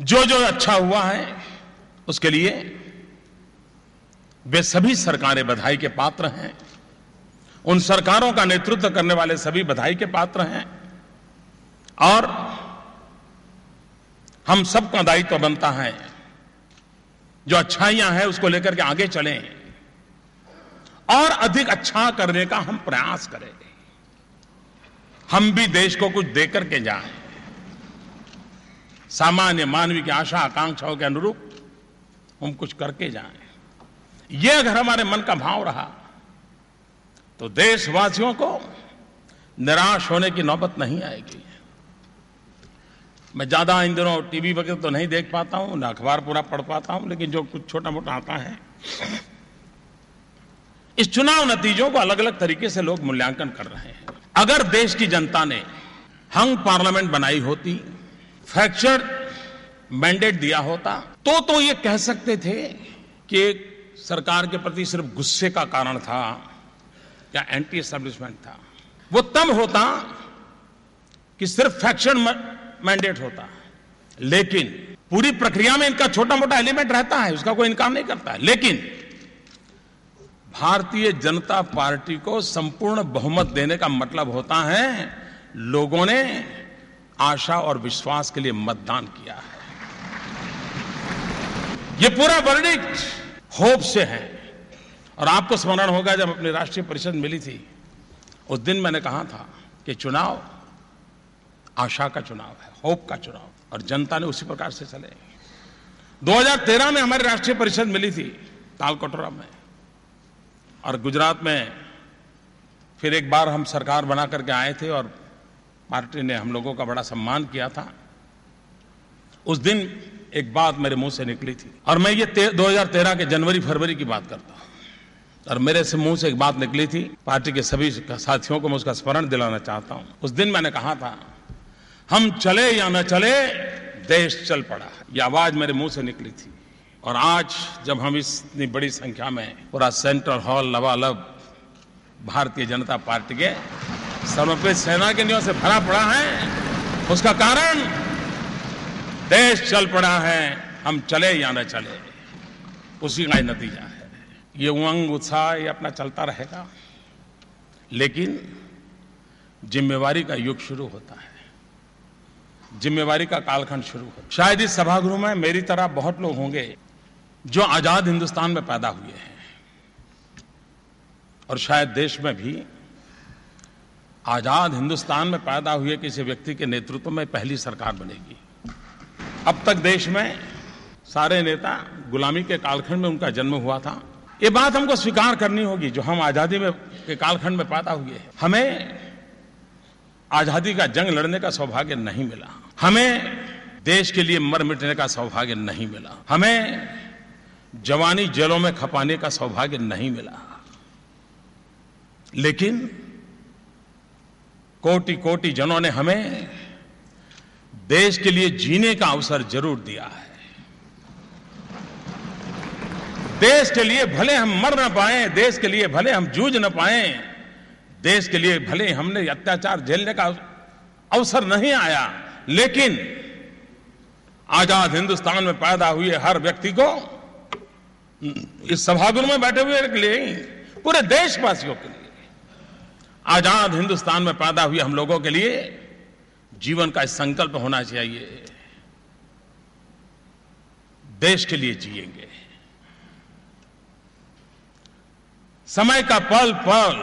जो जो अच्छा हुआ है उसके लिए वे सभी सरकारें बधाई के पात्र हैं। उन सरकारों का नेतृत्व करने वाले सभी बधाई के पात्र हैं और हम सबका दायित्व बनता है जो अच्छाइयां हैं उसको लेकर के आगे चलें और अधिक अच्छा करने का हम प्रयास करें। हम भी देश को कुछ देकर के जाएं, सामान्य मानवीय की आशा आकांक्षाओं के अनुरूप हम कुछ करके जाएं। ये अगर हमारे मन का भाव रहा तो देशवासियों को निराश होने की नौबत नहीं आएगी। मैं ज्यादा इन दिनों टीवी वगैरह तो नहीं देख पाता हूं, ना अखबार पूरा पढ़ पाता हूं, लेकिन जो कुछ छोटा मोटा आता है, इस चुनाव नतीजों को अलग अलग तरीके से लोग मूल्यांकन कर रहे हैं। अगर देश की जनता ने हंग पार्लियामेंट बनाई होती, फ्रैक्चर मैंडेट दिया होता, तो ये कह सकते थे कि सरकार के प्रति सिर्फ गुस्से का कारण था या एंटी एस्टैब्लिशमेंट था। वो तब होता कि सिर्फ फ्रैक्चर मैंडेट होता, लेकिन पूरी प्रक्रिया में इनका छोटा मोटा एलिमेंट रहता है, उसका कोई इनकार नहीं करता है। लेकिन भारतीय जनता पार्टी को संपूर्ण बहुमत देने का मतलब होता है लोगों ने आशा और विश्वास के लिए मतदान किया है। ये पूरा वर्डिक्ट होप से है। और आपको स्मरण होगा जब अपनी राष्ट्रीय परिषद मिली थी, उस दिन मैंने कहा था कि चुनाव आशा का चुनाव है, होप का चुनाव, और जनता ने उसी प्रकार से चले। 2013 में हमारी राष्ट्रीय परिषद मिली थी तालकटोरा में, और गुजरात में फिर एक बार हम सरकार बना करके आए थे और पार्टी ने हम लोगों का बड़ा सम्मान किया था। उस दिन एक बात मेरे मुंह से निकली थी, और मैं ये 2013 के जनवरी फरवरी की बात करता हूं, और मेरे से मुंह से एक बात निकली थी, पार्टी के सभी साथियों को मैं उसका स्मरण दिलाना चाहता हूं। उस दिन मैंने कहा था, हम चले या न चले देश चल पड़ा। ये आवाज मेरे मुंह से निकली थी। और आज जब हम इतनी बड़ी संख्या में पूरा सेंट्रल हॉल लबालब भारतीय जनता पार्टी के समर्पित सेनानियों से भरा पड़ा है, उसका कारण देश चल पड़ा है। हम चले या न चले, उसी का नतीजा है। ये उमंग उत्साह ये अपना चलता रहेगा, लेकिन जिम्मेवारी का युग शुरू होता है, जिम्मेवारी का कालखंड शुरू होता है। शायद इस सभागृह में मेरी तरह बहुत लोग होंगे जो आजाद हिंदुस्तान में पैदा हुए हैं, और शायद देश में भी आजाद हिंदुस्तान में पैदा हुए किसी व्यक्ति के नेतृत्व में पहली सरकार बनेगी। अब तक देश में सारे नेता गुलामी के कालखंड में उनका जन्म हुआ था। ये बात हमको स्वीकार करनी होगी, जो हम आजादी में के कालखंड में पैदा हुए हैं। हमें आजादी का जंग लड़ने का सौभाग्य नहीं मिला, हमें देश के लिए मर मिटने का सौभाग्य नहीं मिला, हमें जवानी जेलों में खपाने का सौभाग्य नहीं मिला, लेकिन कोटि कोटि जनों ने हमें देश के लिए जीने का अवसर जरूर दिया है। देश के लिए भले हम मर न पाए, देश के लिए भले हम जूझ न पाए, देश के लिए भले हमने अत्याचार झेलने का अवसर नहीं आया, लेकिन आजाद हिंदुस्तान में पैदा हुए हर व्यक्ति को, इस सभागृह में बैठे हुए के लिए, पूरे देशवासियों के लिए, आजाद हिंदुस्तान में पैदा हुए हम लोगों के लिए जीवन का संकल्प होना चाहिए, देश के लिए जिएंगे। समय का पल पल,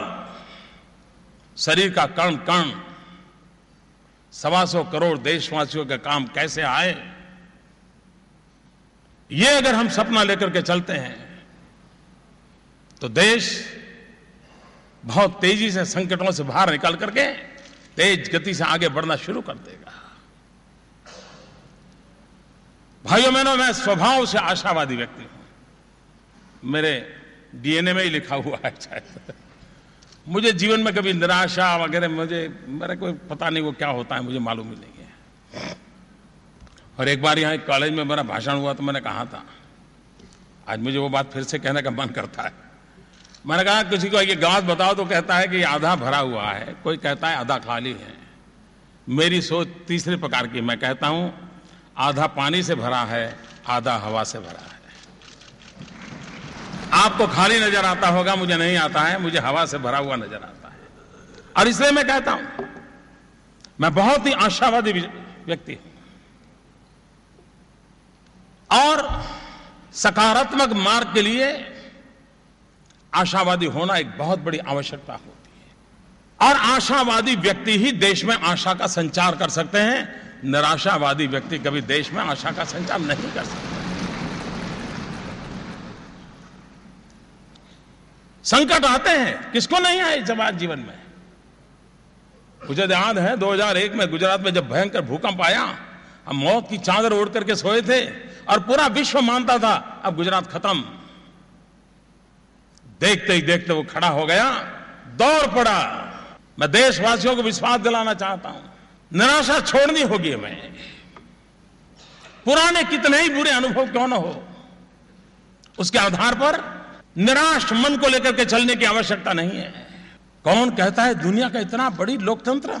शरीर का कण कण, 125 करोड़ देशवासियों के काम कैसे आए, ये अगर हम सपना लेकर के चलते हैं तो देश बहुत तेजी से संकटों से बाहर निकल करके तेज गति से आगे बढ़ना शुरू कर देगा। भाइयों बहनों, मैं स्वभाव से आशावादी व्यक्ति हूं, मेरे डीएनए में ही लिखा हुआ है शायद। मुझे जीवन में कभी निराशा वगैरह मेरा कोई पता नहीं वो क्या होता है, मुझे मालूम ही नहीं है। और एक बार यहाँ कॉलेज में मेरा भाषण हुआ तो मैंने कहा था, आज मुझे वो बात फिर से कहने का मन करता है। मैंने कहा किसी को ये गिलास बताओ तो कहता है कि आधा भरा हुआ है, कोई कहता है आधा खाली है। मेरी सोच तीसरे प्रकार की, मैं कहता हूं आधा पानी से भरा है, आधा हवा से भरा है। आपको खाली नजर आता होगा, मुझे नहीं आता है, मुझे हवा से भरा हुआ नजर आता है। और इसलिए मैं कहता हूं, मैं बहुत ही आशावादी व्यक्ति हूं और सकारात्मक मार्ग के लिए आशावादी होना एक बहुत बड़ी आवश्यकता होती है। और आशावादी व्यक्ति ही देश में आशा का संचार कर सकते हैं। निराशावादी व्यक्ति कभी देश में आशा का संचार नहीं कर सकता। संकट आते हैं, किसको नहीं आए समाज जीवन में। मुझे याद है 2001 में गुजरात में जब भयंकर भूकंप आया, हम मौत की चादर ओढ़ करके सोए थे और पूरा विश्व मानता था अब गुजरात खत्म। देखते ही देखते वो खड़ा हो गया, दौड़ पड़ा। मैं देशवासियों को विश्वास दिलाना चाहता हूं, निराशा छोड़नी होगी हमें। पुराने कितने ही बुरे अनुभव क्यों न हो, उसके आधार पर निराश मन को लेकर के चलने की आवश्यकता नहीं है। कौन कहता है दुनिया का इतना बड़ी लोकतंत्र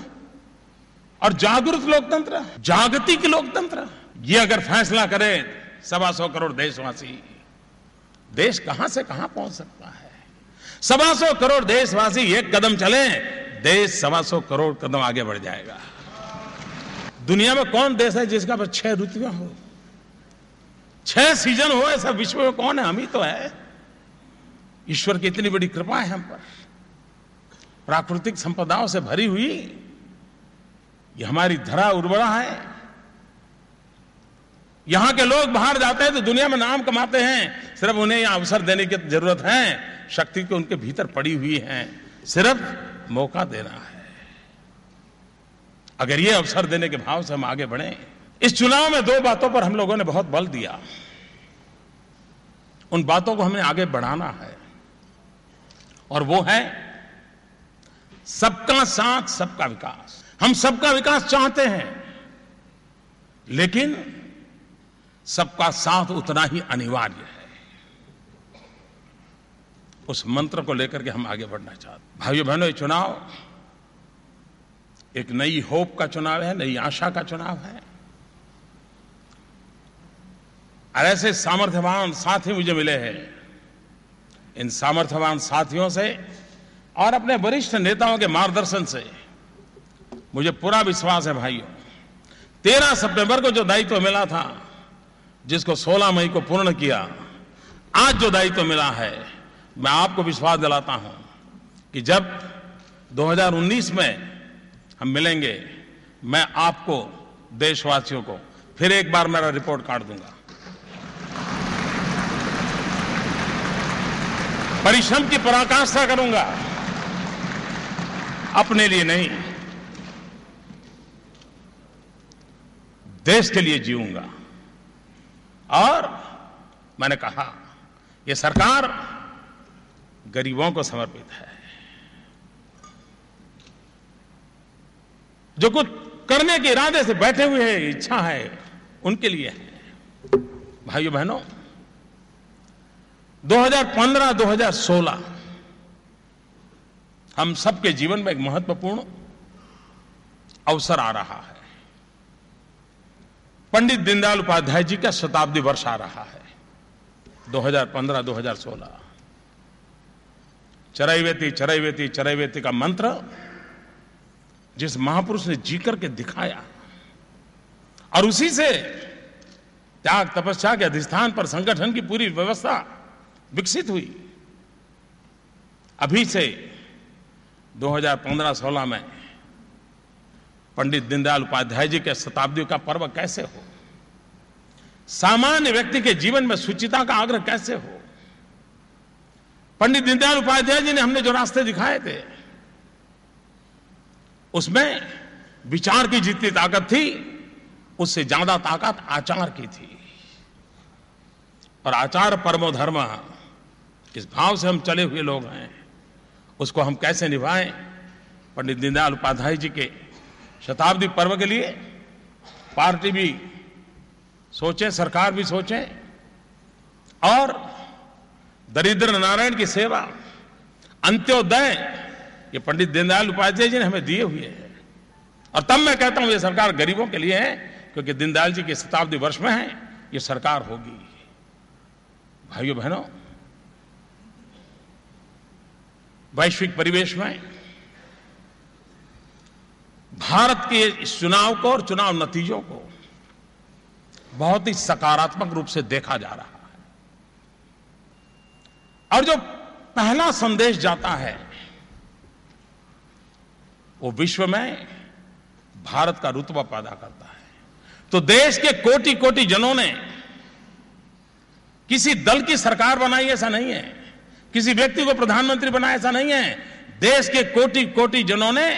और जागरूक लोकतंत्र, जागतिक लोकतंत्र, ये अगर फैसला करे 125 करोड़ देशवासी, देश कहां से कहां पहुंच सकता है। 125 करोड़ देशवासी एक कदम चले, देश 125 करोड़ कदम आगे बढ़ जाएगा। दुनिया में कौन देश है जिसका बस 6 ऋतुएं हो, 6 सीजन हो? ऐसा विश्व में कौन है? हम ही तो है। ईश्वर की इतनी बड़ी कृपा है हम पर, प्राकृतिक संपदाओं से भरी हुई ये हमारी धरा उर्वरा है। यहां के लोग बाहर जाते हैं तो दुनिया में नाम कमाते हैं, सिर्फ उन्हें यह अवसर देने की जरूरत है। शक्ति तो उनके भीतर पड़ी हुई है, सिर्फ मौका देना है। अगर ये अवसर देने के भाव से हम आगे बढ़े। इस चुनाव में 2 बातों पर हम लोगों ने बहुत बल दिया, उन बातों को हमें आगे बढ़ाना है, और वो है सबका साथ सबका विकास। हम सबका विकास चाहते हैं, लेकिन सबका साथ उतना ही अनिवार्य है। उस मंत्र को लेकर के हम आगे बढ़ना चाहते हैं। भाइयों बहनों, ये चुनाव एक नई होप का चुनाव है, नई आशा का चुनाव है। और ऐसे सामर्थ्यवान साथी मुझे मिले हैं। इन सामर्थ्यवान साथियों से और अपने वरिष्ठ नेताओं के मार्गदर्शन से मुझे पूरा विश्वास है भाइयों, 13 सितंबर को जो दायित्व मिला था, जिसको 16 मई को पूर्ण किया, आज जो दायित्व मिला है, मैं आपको विश्वास दिलाता हूं कि जब 2019 में हम मिलेंगे, मैं आपको, देशवासियों को फिर एक बार मेरा रिपोर्ट कार्ड दूंगा। परिश्रम की पराकाष्ठा करूंगा, अपने लिए नहीं, देश के लिए जीऊंगा। और मैंने कहा, यह सरकार गरीबों को समर्पित है। जो कुछ करने के इरादे से बैठे हुए हैं, इच्छा है, उनके लिए है। भाइयों बहनों, 2015-2016 हम सबके जीवन में एक महत्वपूर्ण अवसर आ रहा है। पंडित दीनदयाल उपाध्याय जी का शताब्दी वर्ष आ रहा है। 2015-2016 चरैवेति चरैवेति चरैवेति का मंत्र जिस महापुरुष ने जी करके दिखाया, और उसी से त्याग तपस्या के अधिष्ठान पर संगठन की पूरी व्यवस्था विकसित हुई। अभी से 2015-16 में पंडित दीनदयाल उपाध्याय जी के शताब्दी का पर्व कैसे हो, सामान्य व्यक्ति के जीवन में शुचिता का आग्रह कैसे हो। पंडित दीनदयाल उपाध्याय जी ने हमने जो रास्ते दिखाए थे, उसमें विचार की जितनी ताकत थी, उससे ज्यादा ताकत आचार की थी। और आचार परमो धर्म, किस भाव से हम चले हुए लोग हैं, उसको हम कैसे निभाएं। पंडित दीनदयाल उपाध्याय जी के शताब्दी पर्व के लिए पार्टी भी सोचे, सरकार भी सोचे, और दरिद्र नारायण की सेवा, अंत्योदय, ये पंडित दीनदयाल उपाध्याय जी ने हमें दिए हुए हैं। और तब मैं कहता हूं ये सरकार गरीबों के लिए है, क्योंकि दीनदयाल जी के शताब्दी वर्ष में है ये सरकार होगी। भाइयों बहनों, वैश्विक परिवेश में भारत के इस चुनाव को और चुनाव नतीजों को बहुत ही सकारात्मक रूप से देखा जा रहा है। और जो पहला संदेश जाता है वो विश्व में भारत का रुतबा पैदा करता है। तो देश के कोटि कोटि जनों ने किसी दल की सरकार बनाई ऐसा नहीं है, किसी व्यक्ति को प्रधानमंत्री बनाया ऐसा नहीं है। देश के कोटि कोटि जनों ने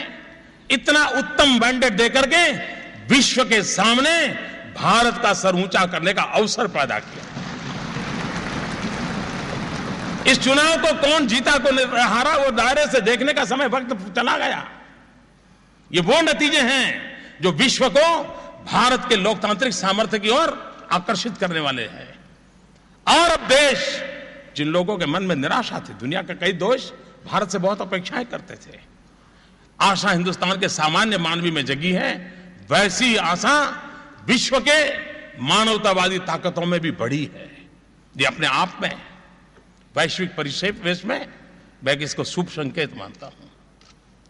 इतना उत्तम मैंडेट देकर के विश्व के सामने भारत का सर ऊंचा करने का अवसर पैदा किया। इस चुनाव को कौन जीता कौन हारा वो दायरे से देखने का समय वक्त चला गया। ये वो नतीजे हैं जो विश्व को भारत के लोकतांत्रिक सामर्थ्य की ओर आकर्षित करने वाले हैं। और अब देश जिन लोगों के मन में निराशा थी, दुनिया के कई देश भारत से बहुत अपेक्षाएं करते थे, आशा हिंदुस्तान के सामान्य मानवी में जगी है, वैसी आशा विश्व के मानवतावादी ताकतों में भी बढ़ी है। ये अपने आप में वैश्विक परिवेश में मैं इसको शुभ संकेत मानता हूं।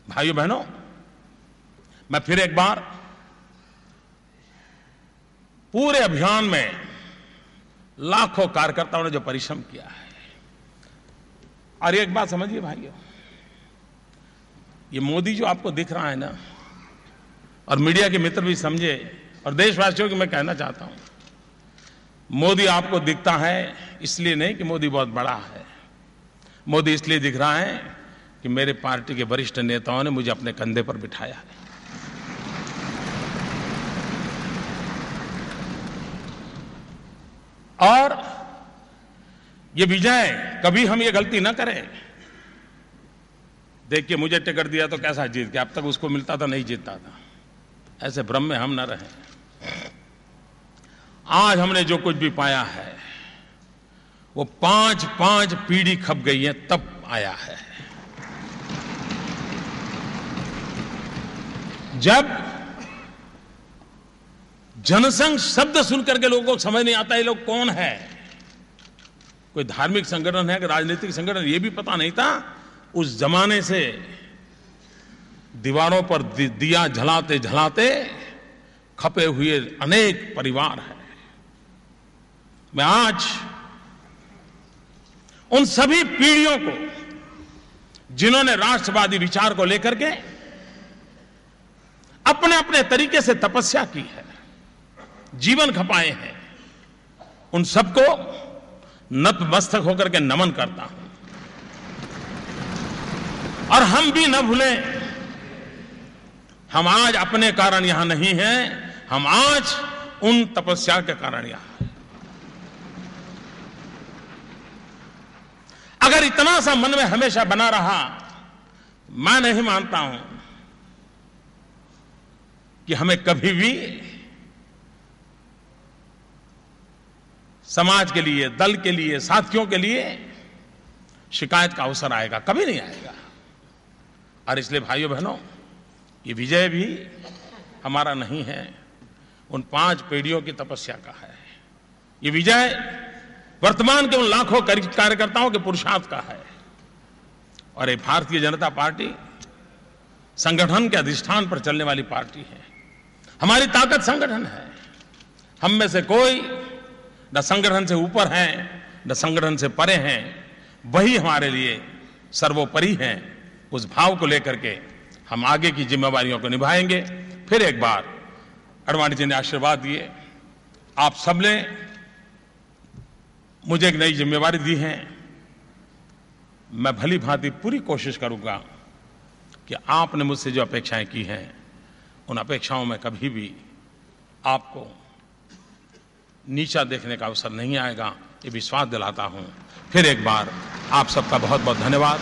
भाइयों बहनों, मैं फिर एक बार पूरे अभियान में लाखों कार्यकर्ताओं ने जो परिश्रम किया है, और एक बात समझिए भाइयों, ये मोदी जो आपको दिख रहा है ना, और मीडिया के मित्र भी समझे, और देशवासियों को मैं कहना चाहता हूं, मोदी आपको दिखता है इसलिए नहीं कि मोदी बहुत बड़ा है। मोदी इसलिए दिख रहा है कि मेरे पार्टी के वरिष्ठ नेताओं ने मुझे अपने कंधे पर बिठाया है। और ये विजय, कभी हम ये गलती ना करें, देखिए मुझे टिकट दिया तो कैसा जीत गया, अब तक उसको मिलता था नहीं जीतता था, ऐसे भ्रम में हम न रहें। आज हमने जो कुछ भी पाया है वो 5 पीढ़ी खप गई है तब आया है। जब जनसंघ शब्द सुनकर के लोगों को समझ नहीं आता ये लोग कौन है, कोई धार्मिक संगठन है कि राजनीतिक संगठन, ये भी पता नहीं था। उस जमाने से दीवारों पर दिया जलाते जलाते खपे हुए अनेक परिवार हैं। मैं आज उन सभी पीढ़ियों को जिन्होंने राष्ट्रवादी विचार को लेकर के अपने अपने तरीके से तपस्या की है, जीवन खपाए हैं, उन सबको नतमस्तक होकर के नमन करता हूं। और हम भी न भूलें, हम आज अपने कारण यहां नहीं हैं, हम आज उन तपस्या के कारण यहां हैं। अगर इतना सा मन में हमेशा बना रहा, मैं नहीं मानता हूं कि हमें कभी भी समाज के लिए, दल के लिए, साथियों के लिए शिकायत का अवसर आएगा, कभी नहीं आएगा। और इसलिए भाइयों बहनों, ये विजय भी हमारा नहीं है, उन 5 पीढ़ियों की तपस्या का है। ये विजय वर्तमान के उन लाखों कार्यकर्ताओं के पुरुषार्थ का है। और ये भारतीय जनता पार्टी संगठन के अधिष्ठान पर चलने वाली पार्टी है। हमारी ताकत संगठन है। हम में से कोई न संगठन से ऊपर हैं न संगठन से परे हैं, वही हमारे लिए सर्वोपरि हैं। उस भाव को लेकर के हम आगे की जिम्मेवारियों को निभाएंगे। फिर एक बार आडवाणी जी ने आशीर्वाद दिए, आप सबने मुझे एक नई जिम्मेवारी दी है। मैं भली भांति पूरी कोशिश करूंगा कि आपने मुझसे जो अपेक्षाएं की हैं, उन अपेक्षाओं में कभी भी आपको नीचा देखने का अवसर नहीं आएगा, ये विश्वास दिलाता हूं। फिर एक बार आप सबका बहुत बहुत धन्यवाद।